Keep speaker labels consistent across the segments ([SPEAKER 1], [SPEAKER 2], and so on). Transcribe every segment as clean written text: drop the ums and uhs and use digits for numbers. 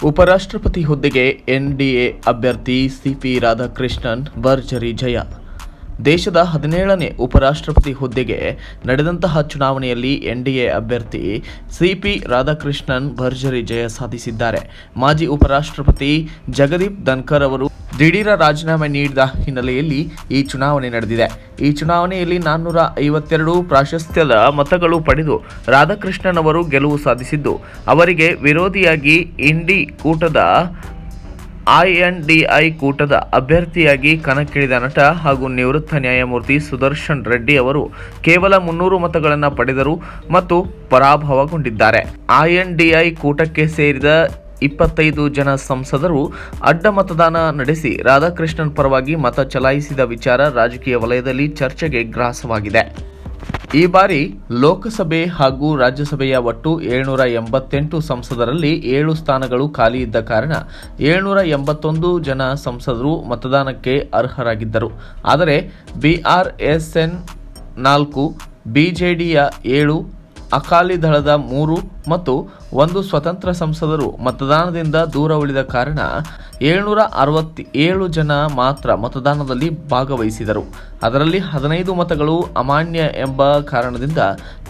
[SPEAKER 1] ಉಪರಾಷ್ಟ್ರಪತಿ ಹುದ್ದೆಗೆ ಎನ್ಡಿಎ ಅಭ್ಯರ್ಥಿ ಸಿಪಿ ರಾಧಾಕೃಷ್ಣನ್ ಭರ್ಜರಿ ಜಯ. ದೇಶದ 17ನೇ ಉಪರಾಷ್ಟ್ರಪತಿ ಹುದ್ದೆಗೆ ನಡೆದಂತಹ ಚುನಾವಣೆಯಲ್ಲಿ ಎನ್ಡಿಎ ಅಭ್ಯರ್ಥಿ ಸಿಪಿ ರಾಧಾಕೃಷ್ಣನ್ ಭರ್ಜರಿ ಜಯ ಸಾಧಿಸಿದ್ದಾರೆ. ಮಾಜಿ ಉಪರಾಷ್ಟ್ರಪತಿ ಜಗದೀಪ್ ಧನ್ಕರ್ ಅವರು ದಿಢೀರ ರಾಜೀನಾಮೆ ನೀಡಿದ ಹಿನ್ನೆಲೆಯಲ್ಲಿ ಈ ಚುನಾವಣೆ ನಡೆದಿದೆ. ಈ ಚುನಾವಣೆಯಲ್ಲಿ 452 ಪ್ರಾಶಸ್ತ್ಯದ ಮತಗಳು ಪಡೆದು ರಾಧಾಕೃಷ್ಣನ್ ಅವರು ಗೆಲುವು ಸಾಧಿಸಿದ್ದು, ಅವರಿಗೆ ವಿರೋಧಿಯಾಗಿ ಐಎನ್ಡಿಐ ಕೂಟದ ಅಭ್ಯರ್ಥಿಯಾಗಿ ಕಣಕ್ಕಿಳಿದ ನಟ ಹಾಗೂ ನಿವೃತ್ತ ನ್ಯಾಯಮೂರ್ತಿ ಸುದರ್ಶನ್ ರೆಡ್ಡಿ ಅವರು ಕೇವಲ 300 ಮತಗಳನ್ನು ಪಡೆದರು ಮತ್ತು ಪರಾಭವಗೊಂಡಿದ್ದಾರೆ. ಐಎನ್ಡಿಐ ಕೂಟಕ್ಕೆ ಸೇರಿದ 25 ಜನ ಸಂಸದರು ಅಡ್ಡ ಮತದಾನ ನಡೆಸಿ ರಾಧಾಕೃಷ್ಣನ್ ಪರವಾಗಿ ಮತ ಚಲಾಯಿಸಿದ ವಿಚಾರ ರಾಜಕೀಯ ವಲಯದಲ್ಲಿ ಚರ್ಚೆಗೆ ಗ್ರಾಸವಾಗಿದೆ. ಈ ಬಾರಿ ಲೋಕಸಭೆ ಹಾಗೂ ರಾಜ್ಯಸಭೆಯ ಒಟ್ಟು 788 ಸಂಸದರಲ್ಲಿ 7 ಸ್ಥಾನಗಳು ಖಾಲಿ ಇದ್ದ ಕಾರಣ 781 ಜನ ಸಂಸದರು ಮತದಾನಕ್ಕೆ ಅರ್ಹರಾಗಿದ್ದರು. ಆದರೆ ಬಿಆರ್ಎಸ್ಎನ್ 4, ಬಿಜೆಡಿಯ 7, ಅಕಾಲಿ ದಳದ 3 ಮತ್ತು 1 ಸ್ವತಂತ್ರ ಸಂಸದರು ಮತದಾನದಿಂದ ದೂರ ಉಳಿದ ಕಾರಣ 767 ಜನ ಮಾತ್ರ ಮತದಾನದಲ್ಲಿ ಭಾಗವಹಿಸಿದರು. ಅದರಲ್ಲಿ 15 ಮತಗಳು ಅಮಾನ್ಯ ಎಂಬ ಕಾರಣದಿಂದ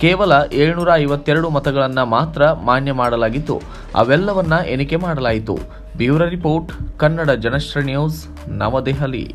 [SPEAKER 1] ಕೇವಲ 752 ಮತಗಳನ್ನು ಮಾತ್ರ ಮಾನ್ಯ ಮಾಡಲಾಗಿದ್ದು, ಅವೆಲ್ಲವನ್ನ ಎಣಿಕೆ ಮಾಡಲಾಯಿತು. Bureau report, Kannada Janashree news, ನವದೆಹಲಿ.